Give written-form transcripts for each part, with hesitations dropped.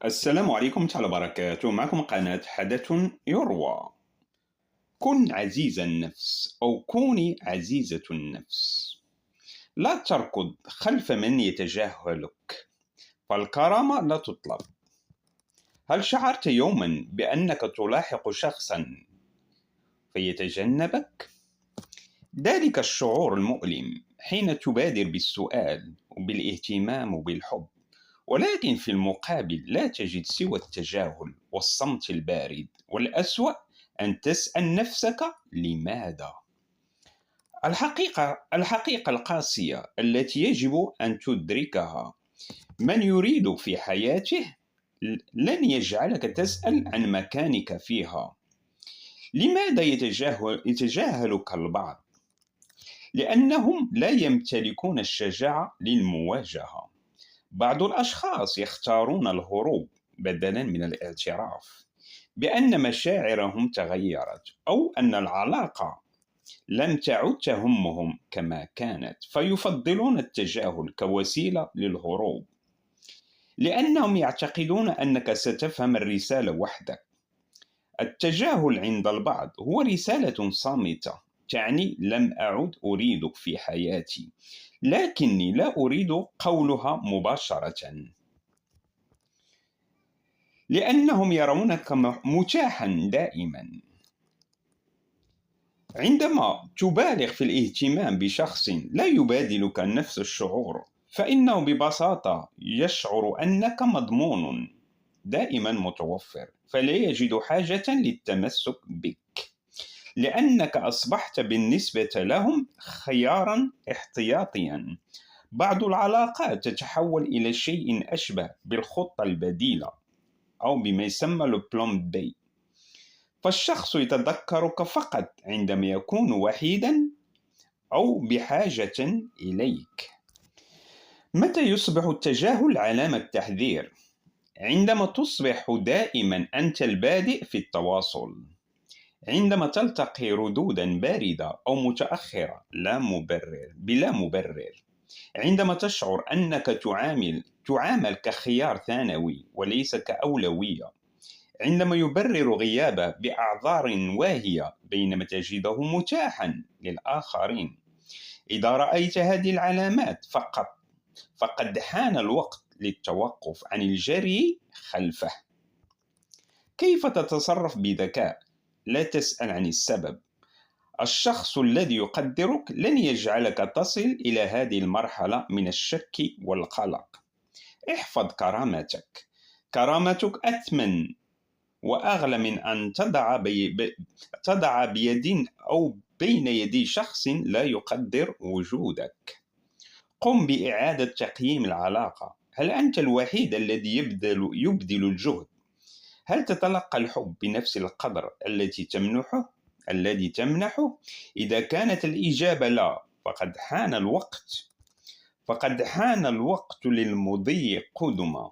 السلام عليكم ورحمة الله وبركاته. معكم قناة حدث يروى. كن عزيز النفس أو كوني عزيزة النفس. لا تركض خلف من يتجاهلك، فالكرامة لا تطلب. هل شعرت يوما بأنك تلاحق شخصا فيتجنبك؟ ذلك الشعور المؤلم حين تبادر بالسؤال وبالاهتمام وبالحب، ولكن في المقابل لا تجد سوى التجاهل والصمت البارد، والأسوأ أن تسأل نفسك لماذا؟ الحقيقة القاسية التي يجب أن تدركها: من يريد في حياته لن يجعلك تسأل عن مكانك فيها. لماذا يتجاهلك البعض؟ لأنهم لا يمتلكون الشجاعة للمواجهة. بعض الأشخاص يختارون الهروب بدلاً من الاعتراف بأن مشاعرهم تغيرت أو أن العلاقة لم تعد تهمهم كما كانت، فيفضلون التجاهل كوسيلة للهروب، لأنهم يعتقدون أنك ستفهم الرسالة وحدك. التجاهل عند البعض هو رسالة صامتة تعني: لم أعد أريدك في حياتي، لكني لا أريد قولها مباشرة، لأنهم يرونك متاحا دائما. عندما تبالغ في الاهتمام بشخص لا يبادلك نفس الشعور، فإنه ببساطة يشعر أنك مضمون دائما متوفر، فلا يجد حاجة للتمسك بك، لأنك أصبحت بالنسبة لهم خيارا احتياطيا. بعض العلاقات تتحول إلى شيء أشبه بالخطة البديلة أو بما يسمى البلان بي، فالشخص يتذكرك فقط عندما يكون وحيدا أو بحاجة إليك. متى يصبح التجاهل علامة تحذير؟ عندما تصبح دائما أنت البادئ في التواصل، عندما تلتقي ردودا باردة أو متأخرة بلا مبرر، عندما تشعر أنك تعامل كخيار ثانوي وليس كأولوية، عندما يبرر غيابه بأعذار واهية بينما تجده متاحا للآخرين. إذا رأيت هذه العلامات فقد حان الوقت للتوقف عن الجري خلفه. كيف تتصرف بذكاء؟ لا تسأل عن السبب. الشخص الذي يقدرك لن يجعلك تصل إلى هذه المرحلة من الشك والقلق. احفظ كرامتك. كرامتك أثمن وأغلى من أن تضع بيد أو بين يدي شخص لا يقدر وجودك. قم بإعادة تقييم العلاقة. هل أنت الوحيد الذي يبذل الجهد؟ هل تتلقى الحب بنفس القدر الذي تمنحه؟ إذا كانت الإجابة لا، فقد حان الوقت للمضي قدما.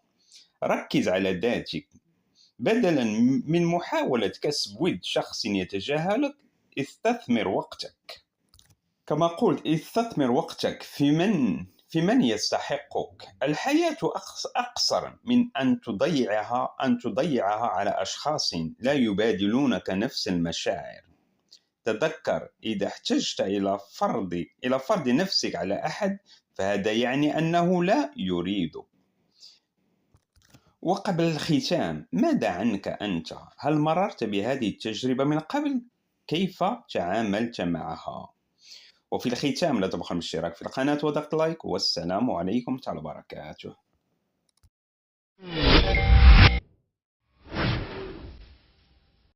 ركز على ذاتك بدلاً من محاولة كسب ود شخص يتجاهلك. استثمر وقتك. كما قلت، استثمر وقتك في من يستحقك. الحياة أقصر من أن تضيعها على أشخاص لا يبادلونك نفس المشاعر. تذكر، إذا احتجت إلى فرض نفسك على أحد، فهذا يعني أنه لا يريدك. وقبل الختام، ماذا عنك أنت؟ هل مررت بهذه التجربة من قبل؟ كيف تعاملت معها؟ وفي الختام لا تبخل بالاشتراك في القناة وضغط لايك، والسلام عليكم ورحمة الله وبركاته.